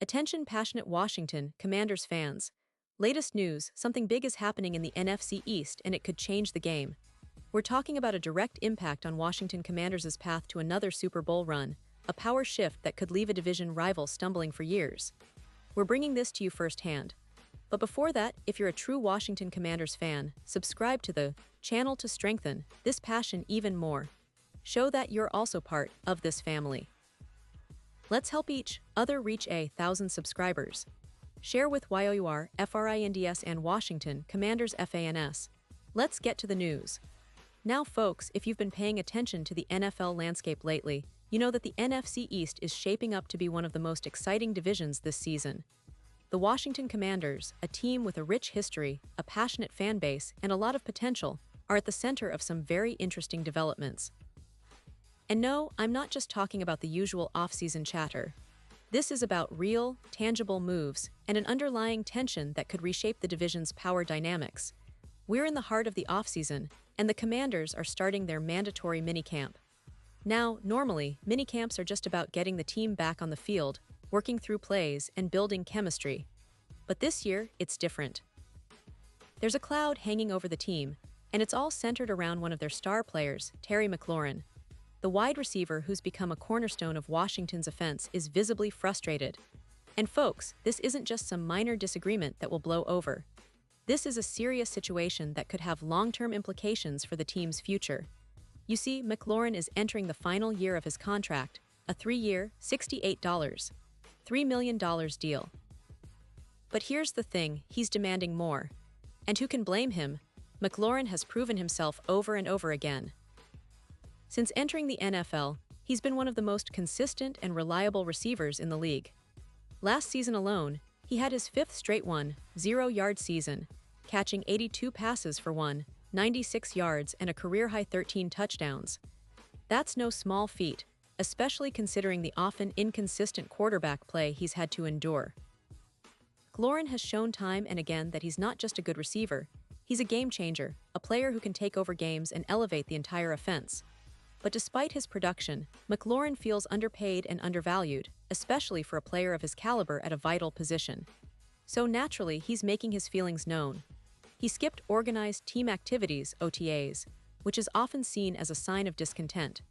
Attention passionate Washington Commanders fans. Latest news, something big is happening in the NFC East and it could change the game. We're talking about a direct impact on Washington Commanders' path to another Super Bowl run, a power shift that could leave a division rival stumbling for years. We're bringing this to you firsthand. But before that, if you're a true Washington Commanders fan, subscribe to the channel to strengthen this passion even more. Show that you're also part of this family. Let's help each other reach 1,000 subscribers. Share with YOUR, FRINDS and Washington Commanders FANS. Let's get to the news. Now folks, if you've been paying attention to the NFL landscape lately, you know that the NFC East is shaping up to be one of the most exciting divisions this season. The Washington Commanders, a team with a rich history, a passionate fan base, and a lot of potential, are at the center of some very interesting developments. And no, I'm not just talking about the usual off-season chatter. This is about real, tangible moves and an underlying tension that could reshape the division's power dynamics. We're in the heart of the off-season, and the Commanders are starting their mandatory minicamp. Now, normally, minicamps are just about getting the team back on the field, working through plays, and building chemistry. But this year, it's different. There's a cloud hanging over the team, and it's all centered around one of their star players, Terry McLaurin. The wide receiver who's become a cornerstone of Washington's offense is visibly frustrated. And folks, this isn't just some minor disagreement that will blow over. This is a serious situation that could have long-term implications for the team's future. You see, McLaurin is entering the final year of his contract, a 3-year, $3 million deal. But here's the thing, he's demanding more. And who can blame him? McLaurin has proven himself over and over again. Since entering the NFL, he's been one of the most consistent and reliable receivers in the league. Last season alone, he had his 5th straight 0-yard season, catching 82 passes for 96 yards and a career-high 13 touchdowns. That's no small feat, especially considering the often inconsistent quarterback play he's had to endure. McLaurin has shown time and again that he's not just a good receiver, he's a game changer, a player who can take over games and elevate the entire offense. But despite his production, McLaurin feels underpaid and undervalued, especially for a player of his caliber at a vital position. So naturally, he's making his feelings known. He skipped organized team activities, OTAs, which is often seen as a sign of discontent.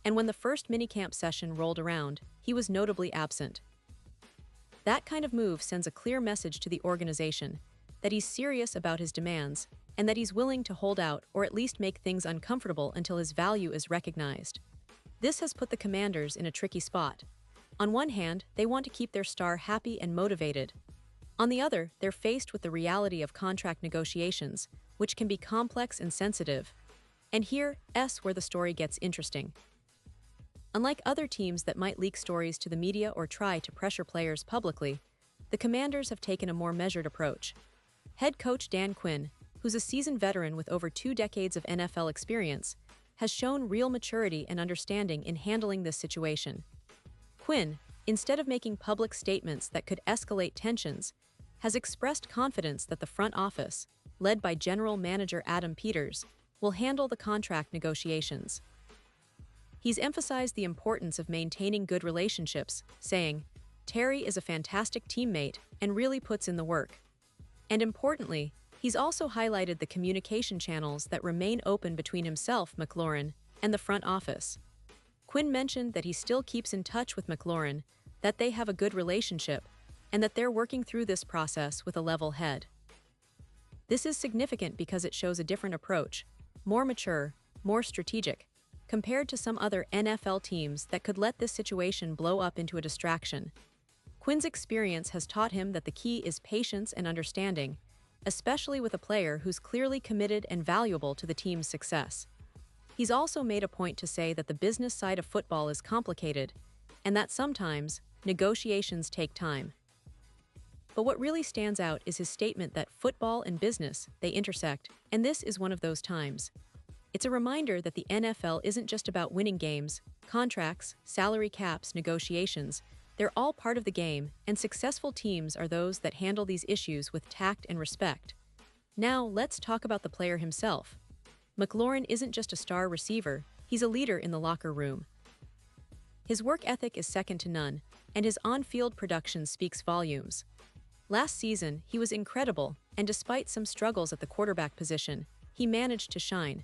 And when the first minicamp session rolled around, he was notably absent. That kind of move sends a clear message to the organization that he's serious about his demands and that he's willing to hold out or at least make things uncomfortable until his value is recognized. This has put the Commanders in a tricky spot. On one hand, they want to keep their star happy and motivated. On the other, they're faced with the reality of contract negotiations, which can be complex and sensitive. And here's where the story gets interesting. Unlike other teams that might leak stories to the media or try to pressure players publicly, the Commanders have taken a more measured approach. Head coach Dan Quinn, who's a seasoned veteran with over 2 decades of NFL experience, has shown real maturity and understanding in handling this situation. Quinn, instead of making public statements that could escalate tensions, has expressed confidence that the front office, led by General Manager Adam Peters, will handle the contract negotiations. He's emphasized the importance of maintaining good relationships, saying, "Terry is a fantastic teammate and really puts in the work." And importantly, he's also highlighted the communication channels that remain open between himself, McLaurin, and the front office. Quinn mentioned that he still keeps in touch with McLaurin, that they have a good relationship, and that they're working through this process with a level head. This is significant because it shows a different approach, more mature, more strategic, compared to some other NFL teams that could let this situation blow up into a distraction. Quinn's experience has taught him that the key is patience and understanding, especially with a player who's clearly committed and valuable to the team's success. He's also made a point to say that the business side of football is complicated, and that sometimes, negotiations take time. But what really stands out is his statement that football and business, they intersect, and this is one of those times. It's a reminder that the NFL isn't just about winning games, contracts, salary caps, negotiations. They're all part of the game, and successful teams are those that handle these issues with tact and respect. Now, let's talk about the player himself. McLaurin isn't just a star receiver, he's a leader in the locker room. His work ethic is second to none, and his on-field production speaks volumes. Last season, he was incredible, and despite some struggles at the quarterback position, he managed to shine.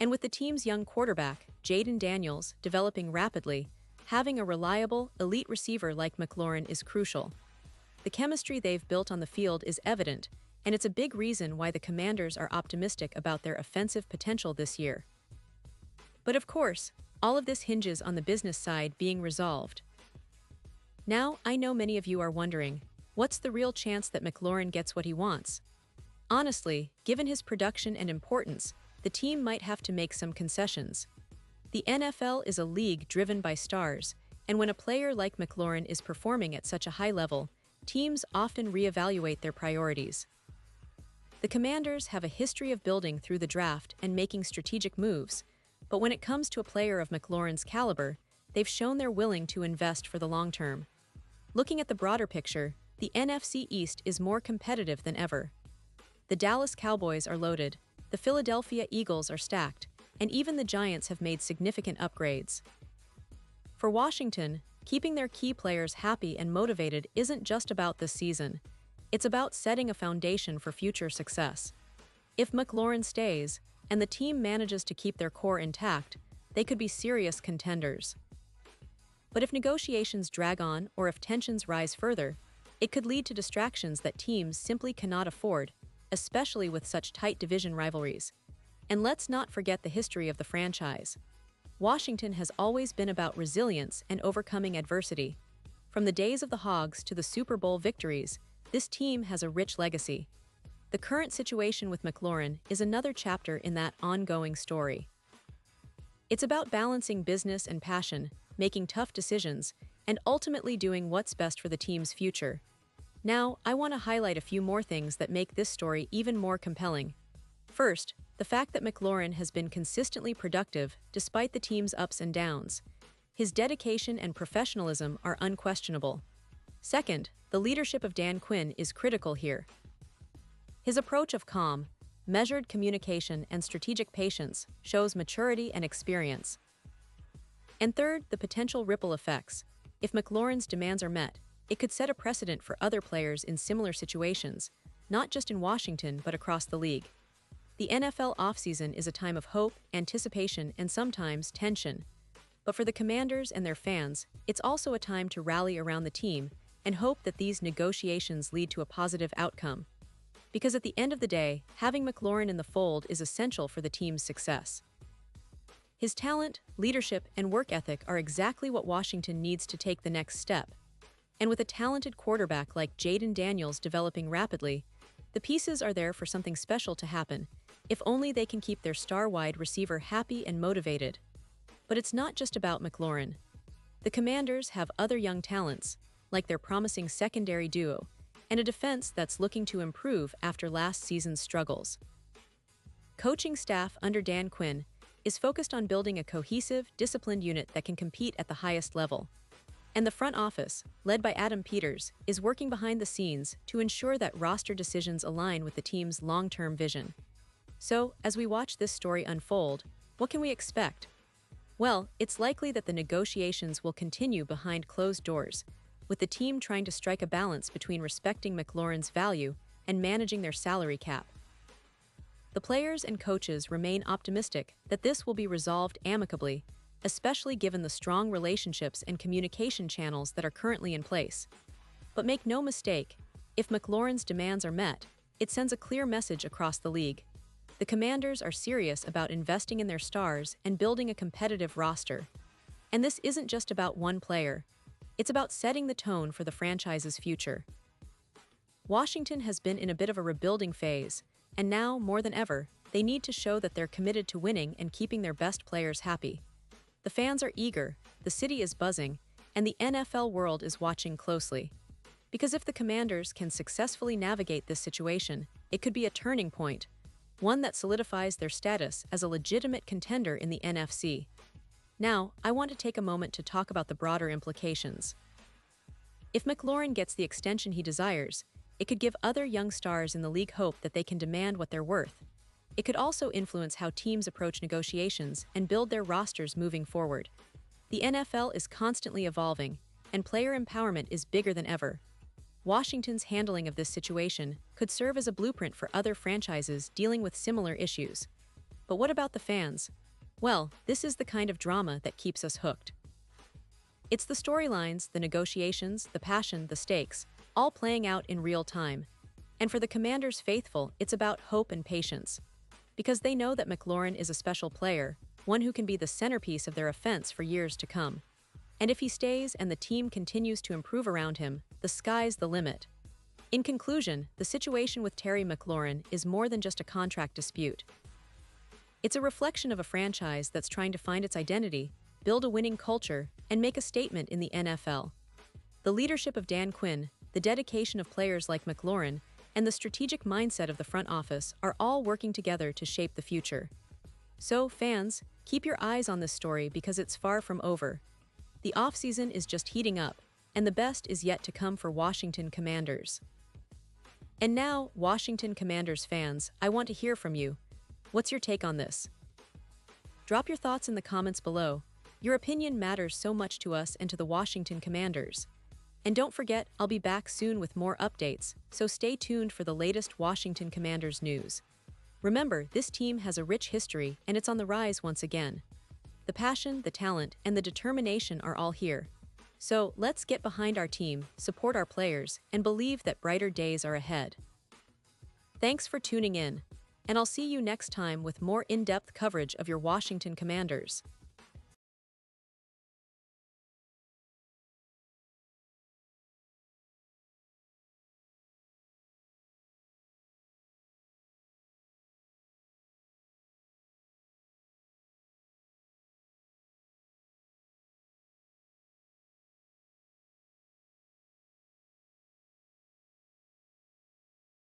And with the team's young quarterback, Jaden Daniels, developing rapidly, having a reliable, elite receiver like McLaurin is crucial. The chemistry they've built on the field is evident, and it's a big reason why the Commanders are optimistic about their offensive potential this year. But of course, all of this hinges on the business side being resolved. Now, I know many of you are wondering, what's the real chance that McLaurin gets what he wants? Honestly, given his production and importance, the team might have to make some concessions. The NFL is a league driven by stars, and when a player like McLaurin is performing at such a high level, teams often reevaluate their priorities. The Commanders have a history of building through the draft and making strategic moves, but when it comes to a player of McLaurin's caliber, they've shown they're willing to invest for the long term. Looking at the broader picture, the NFC East is more competitive than ever. The Dallas Cowboys are loaded, the Philadelphia Eagles are stacked, and even the Giants have made significant upgrades. For Washington, keeping their key players happy and motivated isn't just about this season. It's about setting a foundation for future success. If McLaurin stays, and the team manages to keep their core intact, they could be serious contenders. But if negotiations drag on or if tensions rise further, it could lead to distractions that teams simply cannot afford, especially with such tight division rivalries. And let's not forget the history of the franchise. Washington has always been about resilience and overcoming adversity. From the days of the Hogs to the Super Bowl victories, this team has a rich legacy. The current situation with McLaurin is another chapter in that ongoing story. It's about balancing business and passion, making tough decisions, and ultimately doing what's best for the team's future. Now, I want to highlight a few more things that make this story even more compelling. First, the fact that McLaurin has been consistently productive despite the team's ups and downs. His dedication and professionalism are unquestionable. Second, the leadership of Dan Quinn is critical here. His approach of calm, measured communication and strategic patience shows maturity and experience. And third, the potential ripple effects. If McLaurin's demands are met, it could set a precedent for other players in similar situations, not just in Washington but across the league. The NFL offseason is a time of hope, anticipation, and sometimes tension. But for the Commanders and their fans, it's also a time to rally around the team and hope that these negotiations lead to a positive outcome. Because at the end of the day, having McLaurin in the fold is essential for the team's success. His talent, leadership, and work ethic are exactly what Washington needs to take the next step. And with a talented quarterback like Jaden Daniels developing rapidly, the pieces are there for something special to happen, if only they can keep their star-wide receiver happy and motivated. But it's not just about McLaurin. The Commanders have other young talents, like their promising secondary duo, and a defense that's looking to improve after last season's struggles. Coaching staff under Dan Quinn is focused on building a cohesive, disciplined unit that can compete at the highest level. And the front office, led by Adam Peters, is working behind the scenes to ensure that roster decisions align with the team's long-term vision. So, as we watch this story unfold, what can we expect? Well, it's likely that the negotiations will continue behind closed doors, with the team trying to strike a balance between respecting McLaurin's value and managing their salary cap. The players and coaches remain optimistic that this will be resolved amicably, especially given the strong relationships and communication channels that are currently in place. But make no mistake, if McLaurin's demands are met, it sends a clear message across the league. The Commanders are serious about investing in their stars and building a competitive roster. And this isn't just about one player. It's about setting the tone for the franchise's future. Washington has been in a bit of a rebuilding phase, and now, more than ever, they need to show that they're committed to winning and keeping their best players happy. The fans are eager, the city is buzzing, and the NFL world is watching closely. Because if the Commanders can successfully navigate this situation, it could be a turning point, one that solidifies their status as a legitimate contender in the NFC. Now, I want to take a moment to talk about the broader implications. If McLaurin gets the extension he desires, it could give other young stars in the league hope that they can demand what they're worth. It could also influence how teams approach negotiations and build their rosters moving forward. The NFL is constantly evolving, and player empowerment is bigger than ever. Washington's handling of this situation could serve as a blueprint for other franchises dealing with similar issues. But what about the fans? Well, this is the kind of drama that keeps us hooked. It's the storylines, the negotiations, the passion, the stakes, all playing out in real time. And for the Commanders faithful, it's about hope and patience. Because they know that McLaurin is a special player, one who can be the centerpiece of their offense for years to come. And if he stays and the team continues to improve around him, the sky's the limit. In conclusion, the situation with Terry McLaurin is more than just a contract dispute. It's a reflection of a franchise that's trying to find its identity, build a winning culture, and make a statement in the NFL. The leadership of Dan Quinn, the dedication of players like McLaurin, and the strategic mindset of the front office are all working together to shape the future. So, fans, keep your eyes on this story because it's far from over. The offseason is just heating up, and the best is yet to come for Washington Commanders. And now, Washington Commanders fans, I want to hear from you. What's your take on this? Drop your thoughts in the comments below. Your opinion matters so much to us and to the Washington Commanders. And don't forget, I'll be back soon with more updates, so stay tuned for the latest Washington Commanders news. Remember, this team has a rich history and it's on the rise once again. The passion, the talent, and the determination are all here. So let's get behind our team, support our players, and believe that brighter days are ahead. Thanks for tuning in, and I'll see you next time with more in-depth coverage of your Washington Commanders.